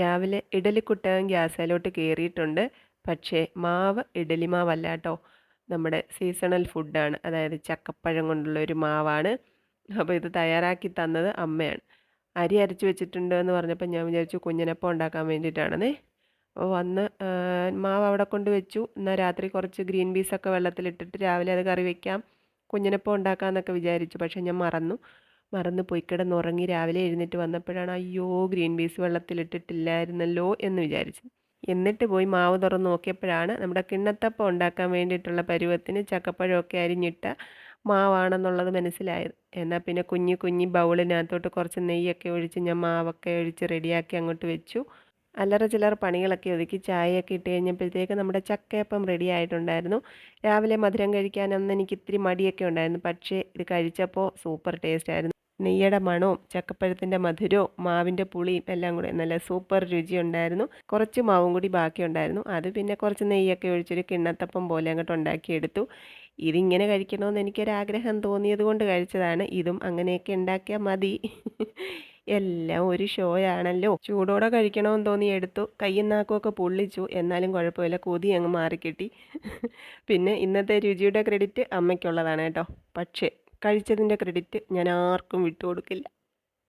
രാവിലെ ഇഡലിക്കുട്ടകൻ ഗ്യാസിലോട്ട് കയറിയിട്ടുണ്ട്. പക്ഷേ മാവ് ഇഡലി മാവല്ല കേട്ടോ, നമ്മുടെ സീസണൽ ഫുഡാണ്, അതായത് ചക്കപ്പഴം കൊണ്ടുള്ള ഒരു മാവാണ്. അപ്പോൾ ഇത് തയ്യാറാക്കി തന്നത് അമ്മയാണ്. അരി അരച്ച് വെച്ചിട്ടുണ്ട് എന്ന് പറഞ്ഞപ്പോൾ ഞാൻ വിചാരിച്ചു കുഞ്ഞിനപ്പം ഉണ്ടാക്കാൻ വേണ്ടിയിട്ടാണെന്നേ. അപ്പോൾ വന്ന് മാവ് അവിടെ കൊണ്ട് വെച്ചു. എന്നാൽ രാത്രി കുറച്ച് ഗ്രീൻ പീസൊക്കെ വെള്ളത്തിലിട്ടിട്ട് രാവിലെ അത് കറി വയ്ക്കാം, കുഞ്ഞിനപ്പം ഉണ്ടാക്കാമെന്നൊക്കെ വിചാരിച്ചു. പക്ഷേ ഞാൻ മറന്ന് പോയി കിടന്നുറങ്ങി. രാവിലെ എഴുന്നേറ്റ് വന്നപ്പോഴാണ് അയ്യോ ഗ്രീൻ പീസ് വെള്ളത്തിലിട്ടിട്ടില്ലായിരുന്നല്ലോ എന്ന് വിചാരിച്ചത്. എന്നിട്ട് പോയി മാവ് തുറന്ന് നോക്കിയപ്പോഴാണ് നമ്മുടെ കിണ്ണത്തപ്പം ഉണ്ടാക്കാൻ വേണ്ടിയിട്ടുള്ള പരുവത്തിന് ചക്കപ്പഴമൊക്കെ അരിഞ്ഞിട്ട മാവാണെന്നുള്ളത് മനസ്സിലായത്. എന്നാൽ പിന്നെ കുഞ്ഞി കുഞ്ഞി ബൗളിനകത്തോട്ട് കുറച്ച് നെയ്യൊക്കെ ഒഴിച്ച് ഞാൻ മാവൊക്കെ ഒഴിച്ച് റെഡിയാക്കി അങ്ങോട്ട് വെച്ചു. അല്ലറ ചില്ലറ പണികളൊക്കെ ഒതുക്കി ചായയൊക്കെ ഇട്ട് കഴിഞ്ഞപ്പോഴത്തേക്ക് നമ്മുടെ ചക്കയപ്പം റെഡി ആയിട്ടുണ്ടായിരുന്നു. രാവിലെ മധുരം കഴിക്കാനൊന്നും എനിക്ക് ഇത്തിരി മടിയൊക്കെ ഉണ്ടായിരുന്നു, പക്ഷേ ഇത് കഴിച്ചപ്പോൾ സൂപ്പർ ടേസ്റ്റ് ആയിരുന്നു. നെയ്യുടെ മണവും ചക്കപ്പഴത്തിൻ്റെ മധുരവും മാവിൻ്റെ പുളിയും എല്ലാം കൂടെ നല്ല സൂപ്പർ രുചി ഉണ്ടായിരുന്നു. കുറച്ച് മാവും കൂടി ബാക്കിയുണ്ടായിരുന്നു. അത് പിന്നെ കുറച്ച് നെയ്യൊക്കെ ഒഴിച്ചൊരു കിണ്ണത്തപ്പം പോലെ അങ്ങോട്ട് ഉണ്ടാക്കിയെടുത്തു. ഇതിങ്ങനെ കഴിക്കണമെന്ന് എനിക്കൊരാഗ്രഹം തോന്നിയത് കൊണ്ട് കഴിച്ചതാണ്. ഇതും അങ്ങനെയൊക്കെ ഉണ്ടാക്കിയാൽ മതി. എല്ലാം ഒരു ഷോയാണല്ലോ. ചൂടോടെ കഴിക്കണമെന്ന് തോന്നി എടുത്തു. കയ്യും നാക്കുമൊക്കെ പൊള്ളിച്ചു, എന്നാലും കുഴപ്പമില്ല, കൊതി അങ്ങ് മാറിക്കിട്ടി. പിന്നെ ഇന്നത്തെ രുചിയുടെ ക്രെഡിറ്റ് അമ്മയ്ക്കുള്ളതാണ് കേട്ടോ. പക്ഷേ കഴിച്ചതിൻ്റെ ക്രെഡിറ്റ് ഞാൻ ആർക്കും വിട്ടുകൊടുക്കില്ല.